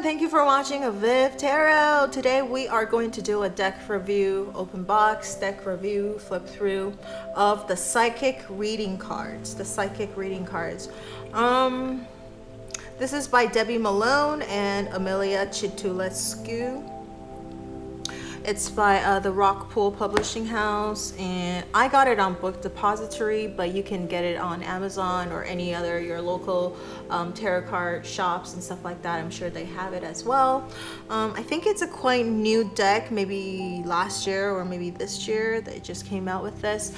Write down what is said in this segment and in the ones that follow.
Thank you for watching avivTarot. Today we are going to do a deck review, open box deck review, flip through of the psychic reading cards. This is by Debbie Malone and Amalia Chitulescu. It's by the Rockpool Publishing House, and I got it on Book Depository, but you can get it on Amazon or any other your local tarot card shops and stuff like that. I'm sure they have it as well. I think it's a quite new deck, maybe last year or maybe this year they just came out with this.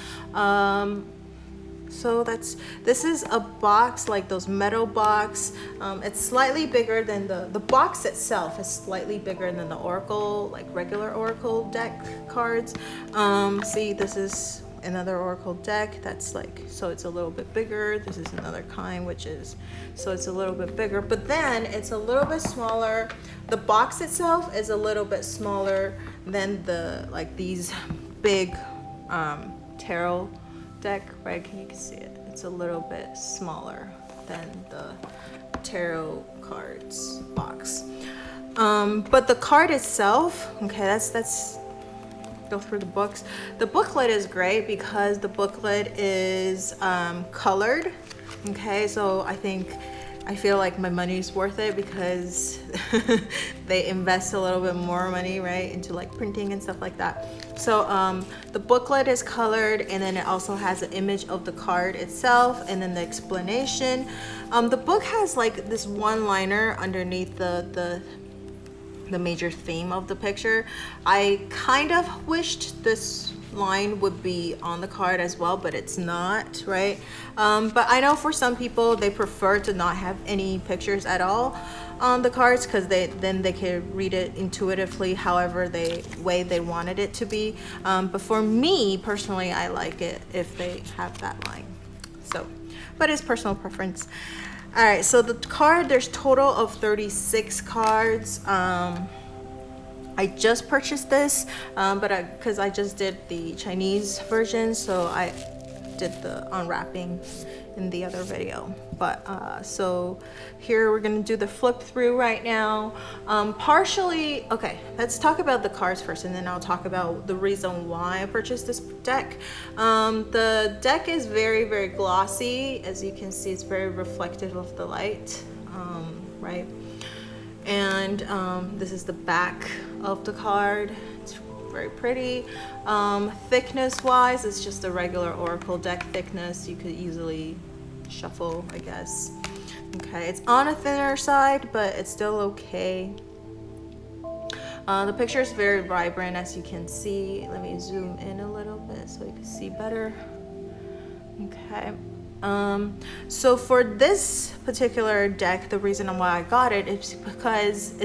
So this is a box, like those metal box. It's slightly bigger than the box itself is slightly bigger than the oracle, like regular oracle deck cards. See, this is another oracle deck that's like, so it's a little bit bigger. This is another kind, which is, so it's a little bit bigger, but then it's a little bit smaller. The box itself is a little bit smaller than the, like these big tarot deck, right? You can see it. It's a little bit smaller than the tarot cards box. But the card itself, okay, that's go through the books. The booklet is great because the booklet is colored. Okay, so I feel like my money's worth it because they invest a little bit more money, right, into like printing and stuff like that. So the booklet is colored, and then it also has an image of the card itself and then the explanation. The book has like this one-liner underneath the major theme of the picture. I kind of wished this line would be on the card as well, but it's not, right? But I know for some people they prefer to not have any pictures at all on the cards because then they can read it intuitively however way they wanted it to be. But for me personally, I like it if they have that line. So, but it's personal preference. All right, so the card, there's total of 36 cards. I just purchased this, but because I just did the Chinese version, so I did the unwrapping in the other video. But so here we're gonna do the flip through right now. Partially, okay, let's talk about the cards first, and then I'll talk about the reason why I purchased this deck. The deck is very, very glossy. As you can see, it's very reflective of the light, right? And this is the back of the card. It's very pretty. Thickness wise, it's just a regular oracle deck thickness. You could easily shuffle, I guess. Okay, it's on a thinner side, but it's still okay. The picture is very vibrant, as you can see. Let me zoom in a little bit so you can see better. Okay. So for this particular deck, the reason why I got it is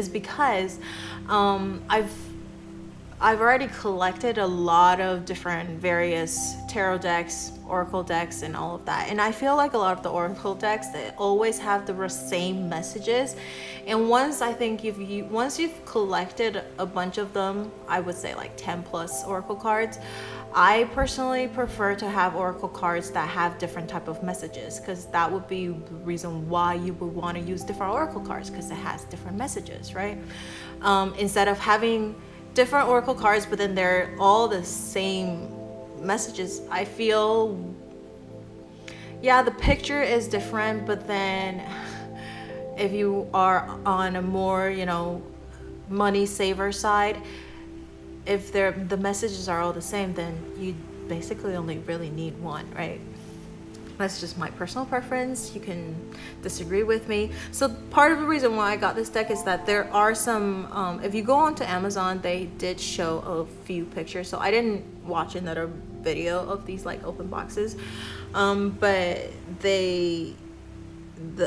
because I've already collected a lot of different various tarot decks, oracle decks, and all of that, and I feel like a lot of the oracle decks, they always have the same messages. And once you've collected a bunch of them, I would say like 10 plus oracle cards, I personally prefer to have oracle cards that have different type of messages, because that would be the reason why you would want to use different oracle cards, because it has different messages, right? Instead of having different oracle cards but then they're all the same messages, I feel, yeah, the picture is different, but then if you are on a more, money saver side, if the messages are all the same, then you basically only really need one, right? That's just my personal preference. You can disagree with me. So part of the reason why I got this deck is that there are some, if you go onto Amazon, they did show a few pictures. So I didn't watch another video of these like open boxes, but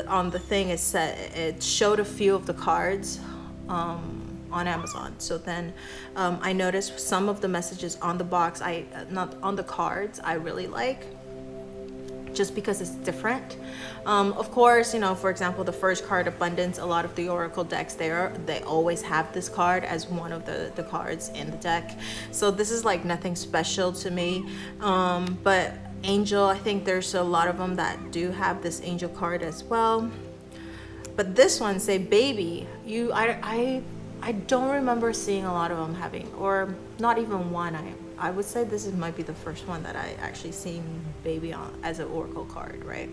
on the thing it showed a few of the cards on Amazon. So then I noticed some of the messages on the box, not on the cards, I really like, just because it's different. Of course, for example, the first card, Abundance, a lot of the oracle decks, they always have this card as one of the cards in the deck. So this is like nothing special to me. But Angel, I think there's a lot of them that do have this Angel card as well. But this one, say baby, I don't remember seeing a lot of them having, or not even one. I would say this might be the first one that I actually seen baby on as an oracle card, right?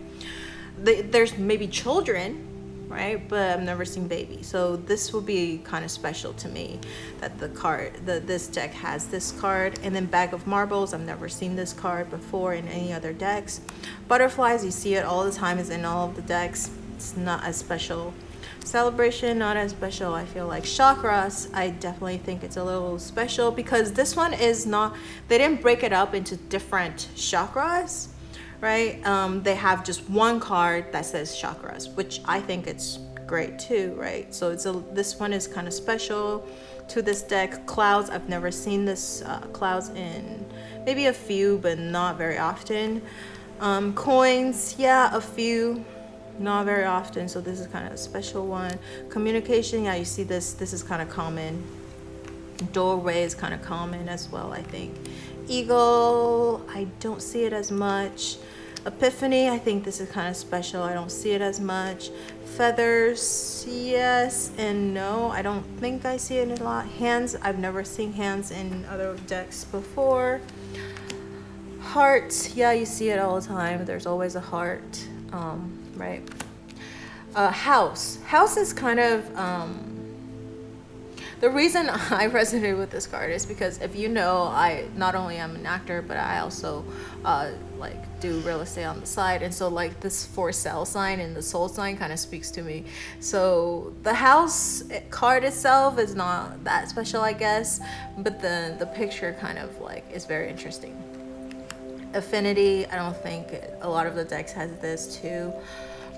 There's maybe children, right? But I've never seen baby. So this will be kind of special to me that this deck has this card. And then Bag of Marbles, I've never seen this card before in any other decks. Butterflies, you see it all the time, is in all of the decks. It's not as special. Celebration, not as special. I feel like chakras, I definitely think it's a little special because this one is not, they didn't break it up into different chakras, right? They have just one card that says chakras, which I think it's great too, right? So this one is kind of special to this deck. Clouds, I've never seen this clouds in maybe a few, but not very often. Coins, yeah, a few, not very often. So this is kind of a special one. Communication, yeah, you see this is kind of common. Doorway is kind of common as well, I think. Eagle, I don't see it as much. Epiphany, I think this is kind of special. I don't see it as much. Feathers, yes and no. I don't think I see it a lot. Hands, I've never seen hands in other decks before. Hearts, yeah, you see it all the time. There's always a heart, right? House is kind of the reason I resonated with this card is because if you know, I not only am an actor, but I also like do real estate on the side, and so like this for sale sign and the soul sign kind of speaks to me. So the house card itself is not that special, I guess, but the picture kind of like is very interesting. Affinity, I don't think a lot of the decks has this too.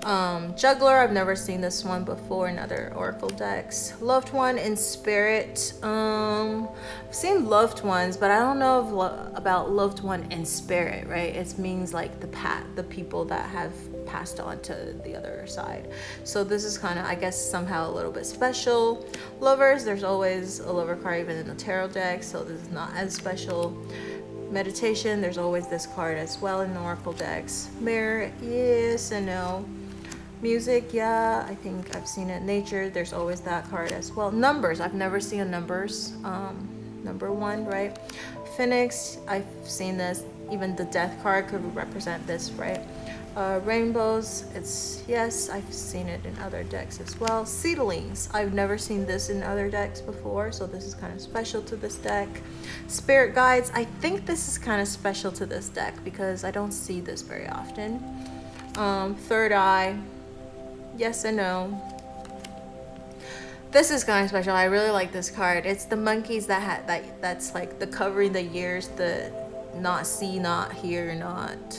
Juggler, I've never seen this one before in other oracle decks. Loved one in spirit, I've seen loved ones, but I don't know about loved one in spirit, right? It means like the people that have passed on to the other side. So this is kind of, I guess, somehow a little bit special. Lovers, there's always a lover card even in the tarot deck, so this is not as special. Meditation, there's always this card as well in the oracle decks. Mirror, yes and no. Music, yeah, I think I've seen it. Nature, there's always that card as well. Numbers, I've never seen a numbers. Number one, right? Phoenix, I've seen this. Even the death card could represent this, right? Rainbows, it's, yes, I've seen it in other decks as well. Seedlings, I've never seen this in other decks before, so this is kind of special to this deck. Spirit guides, I think this is kind of special to this deck because I don't see this very often. Third eye, yes and no. This is kind of special. I really like this card. It's the monkeys that's like the covering the ears, the not see, not hear, not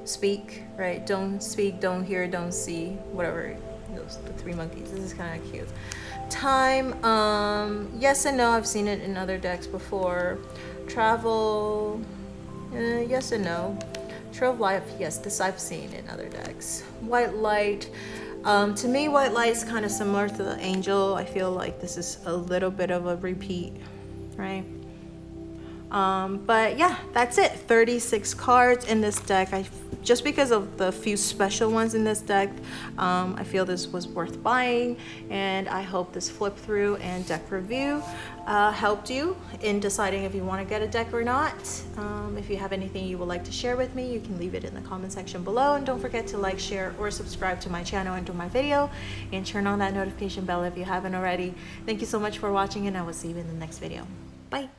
speak, right? Don't speak, don't hear, don't see, whatever. Those the three monkeys. This is kind of cute. Time, yes and no. I've seen it in other decks before. Travel, yes and no. Trail of Life, yes, this I've seen in other decks. White Light, to me, White Light is kind of similar to the Angel. I feel like this is a little bit of a repeat, right? But yeah, that's it. 36 cards in this deck. Just because of the few special ones in this deck, I feel this was worth buying, and I hope this flip through and deck review helped you in deciding if you want to get a deck or not. If you have anything you would like to share with me, you can leave it in the comment section below, and don't forget to like, share, or subscribe to my channel and to my video, and turn on that notification bell if you haven't already. Thank you so much for watching, and I will see you in the next video. Bye.